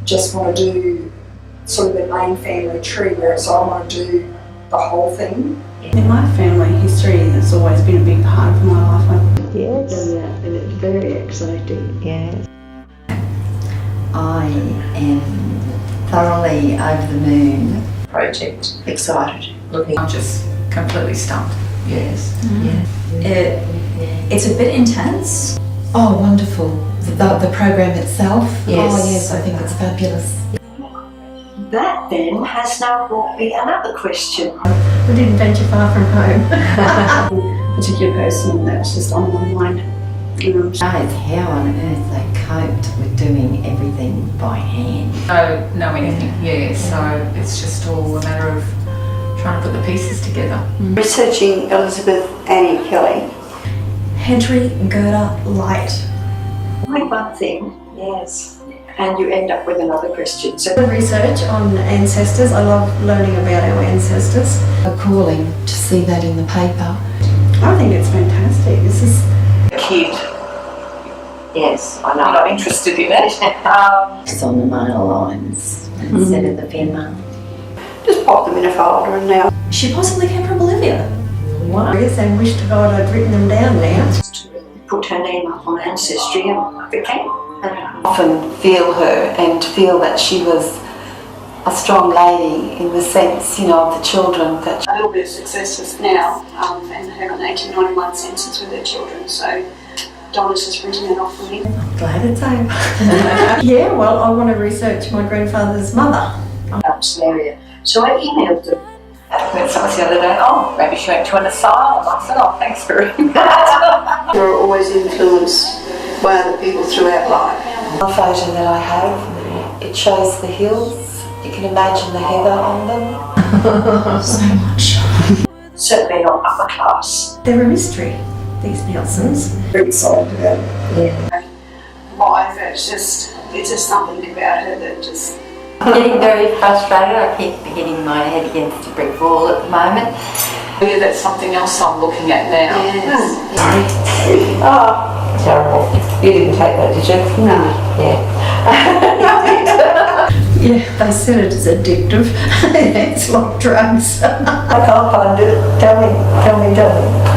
just want to do sort of the main family tree, whereas I want to do the whole thing. In my family, history has always been a big part of my life. Yes. And it's very exciting. Yes. I am thoroughly over the moon. Project. Excited. I'm just completely stumped. Yes. It's a bit intense. Oh, wonderful. The program itself? Yes. Oh, yes, I think it's fabulous. That then has now brought me another question. We didn't venture far from home. Particular person that was just on my mind. Shows how on earth they coped with doing everything by hand. Don't know anything, so it's just all a matter of trying to put the pieces together. Researching Elizabeth Annie Kelly. Hedry Gerda Light. Like one thing, yes, and you end up with another question. So Research on ancestors. I love learning about our ancestors. A calling to see that in the paper. I think it's fantastic. This is Kid, yes, I I'm know. not interested in it. It's on the male lines instead of the female. Just pop them in a folder and now. She possibly came from Bolivia. yes, and wish to God I'd written them down now. Put her name up on Ancestry and became. Often feel her and feel that she was a strong lady in the sense, of the children that A little bit of success with now, and have an 1891 census with her children, so Donna's just printing that off for me. Glad it's over. Yeah, well, I want to research my grandfather's mother. area. So I emailed them. I heard someone the other day, maybe she went to an asylum. I said, thanks very much. You're always influenced by other people throughout life. the photo that I have, it shows the hills. You can imagine the heather on them. So much. Certainly not upper class. They're a mystery, these Nelsons. Very excited about it. Yeah. Life, it's just something about her that just... I'm getting very frustrated. I keep hitting my head against a brick wall at the moment. Yeah, that's something else I'm looking at now. Yes. Oh, terrible. You didn't take that, did you? No. Yeah. Yeah, they said it is addictive. It's like drugs. I can't find it. Tell me.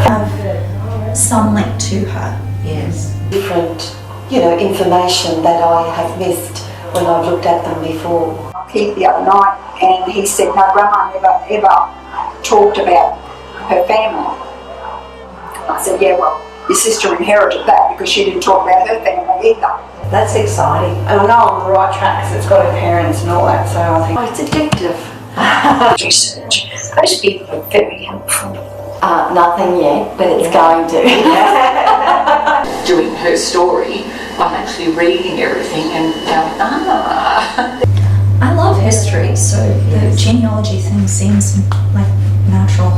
Have some link to her. Yes. Different, information that I have missed when I've looked at them before. Keith the other night, and he said, no, Grandma ever talked about her family. I said, yeah, well, your sister inherited that because she didn't talk about her family either. That's exciting. And I know I'm on the right track because it's got her parents and all that, so I think... Oh, it's addictive. Research. Those people are very helpful. Nothing yet, but it's going to. Doing her story, I'm actually reading everything and going, I love history, so the genealogy thing seems like natural.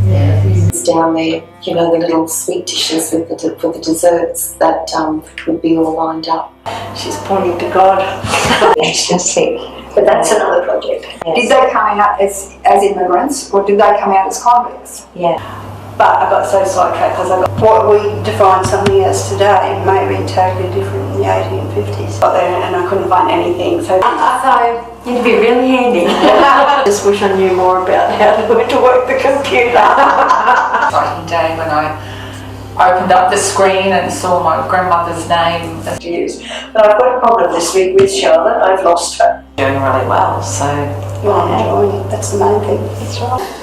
Yeah. It's down there, the little sweet dishes with the desserts that would be all lined up. She's pointing to God. Ecstasy. But that's another project. Did they come out as immigrants, or did they come out as convicts? Yeah. But I got so sidetracked because what we define something as today may have been totally different in the 1850s. Got there and I couldn't find anything. So It'd be really handy. I just wish I knew more about how to work the computer. exciting day when I opened up the screen and saw my grandmother's name. But I've got a problem this week with Charlotte. I've lost her. Doing really well, so. Well, I'm enjoying it. That's the main thing. That's right.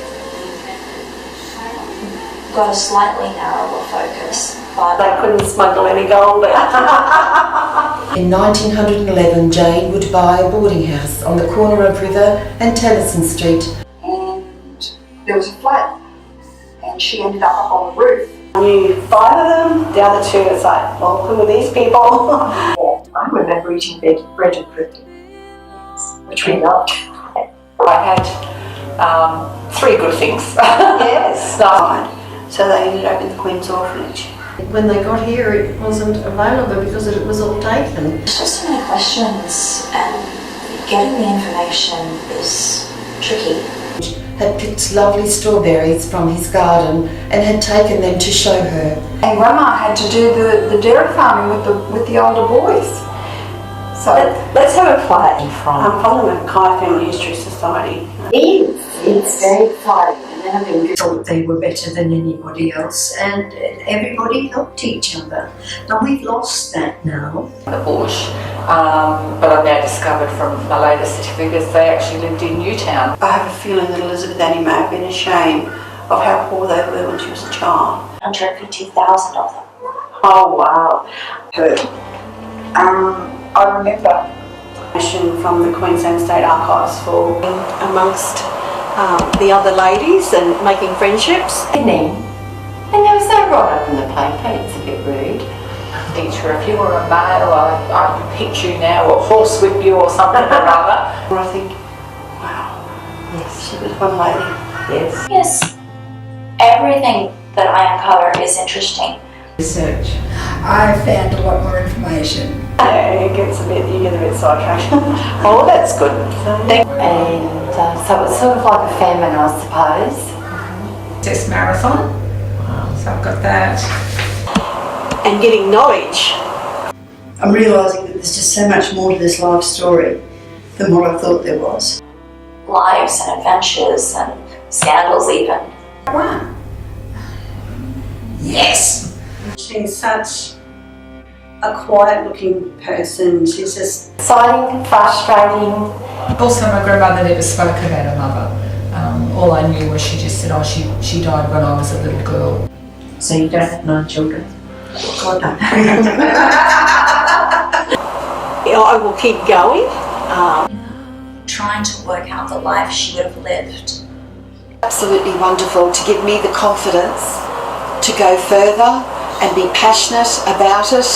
Got a slightly narrower focus, but They couldn't smuggle any gold out. In 1911, Jane would buy a boarding house on the corner of River and Tennyson Street. And there was a flood, and she ended up up on the roof. I knew 5 of them. The other 2 was like, well, who are these people? I remember eating bread and fruit, which we loved. I had 3 good things. Yes. So they ended up in the Queen's Orphanage. When they got here, it wasn't available because it was all taken. there's just so many questions, and getting the information is tricky. Had picked lovely strawberries from his garden and had taken them to show her. And Grandma had to do the dairy farming with the older boys. So let's have a play from the Mackay Family History Society. It's very exciting, and having thought they were better than anybody else, and everybody helped each other. Now we've lost that now. The bush, but I've now discovered from my latest certificates they actually lived in Newtown. I have a feeling that Elizabeth Annie may have been ashamed of how poor they were when she was a child. 150,000 of them. Oh wow. Her. I remember From the Queensland State Archives for amongst the other ladies and making friendships. And there was no write up in the paper, it's a bit rude. Teacher, if you were a male, I could hit you now or horsewhip you or something or other. I think, wow, yes, she was one lady. Yes. Yes, everything that I uncover is interesting. Research. I found a lot more information. Yeah, you get a bit sidetracked. Oh, that's good. And so it was sort of like a famine, I suppose. Test marathon, so I've got that. And getting knowledge. I'm realising that there's just so much more to this life story than what I thought there was. Lives and adventures and scandals even. Wow. Yes! She's such a quiet-looking person. She's just Exciting, frustrating. Also, my grandmother never spoke about her mother. All I knew was she just said, oh, she died when I was a little girl. So you don't have 9 children? God no. I will keep going. Trying to work out the life she would have lived. Absolutely wonderful to give me the confidence to go further and be passionate about it.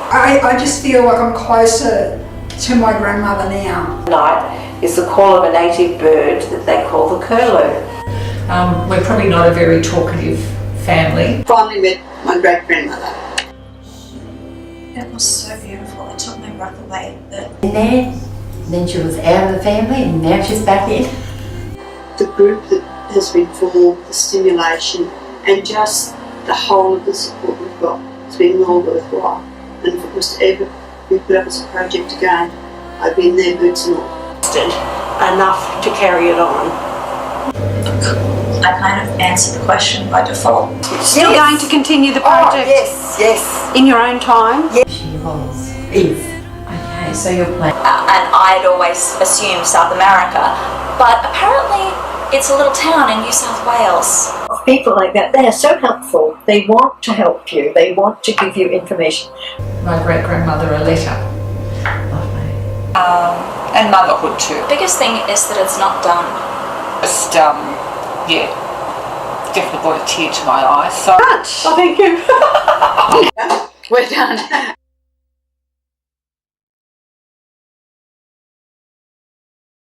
I just feel like I'm closer to my grandmother now. Night is the call of a native bird that they call the curlew. We're probably not a very talkative family. Finally met my great-grandmother. It was so beautiful. It took my breath away. And then she was out of the family and now she's back in. The group that has been formed, the stimulation, and just the whole of the support we've got, it's been well worthwhile. And if it was to ever be put up as a project again, I'd be in there boots and all. Enough to carry it on. I kind of answered the question by default. Still going to continue the project Yes. in your own time? She is. Okay, so you're playing. And I'd always assumed South America, but apparently it's a little town in New South Wales. People like that, they are so helpful. They want to help you. They want to give you information. My great-grandmother a letter. And motherhood too. The biggest thing is that it's not done. Just, yeah, definitely brought a tear to my eye. So, Thank you. we're done.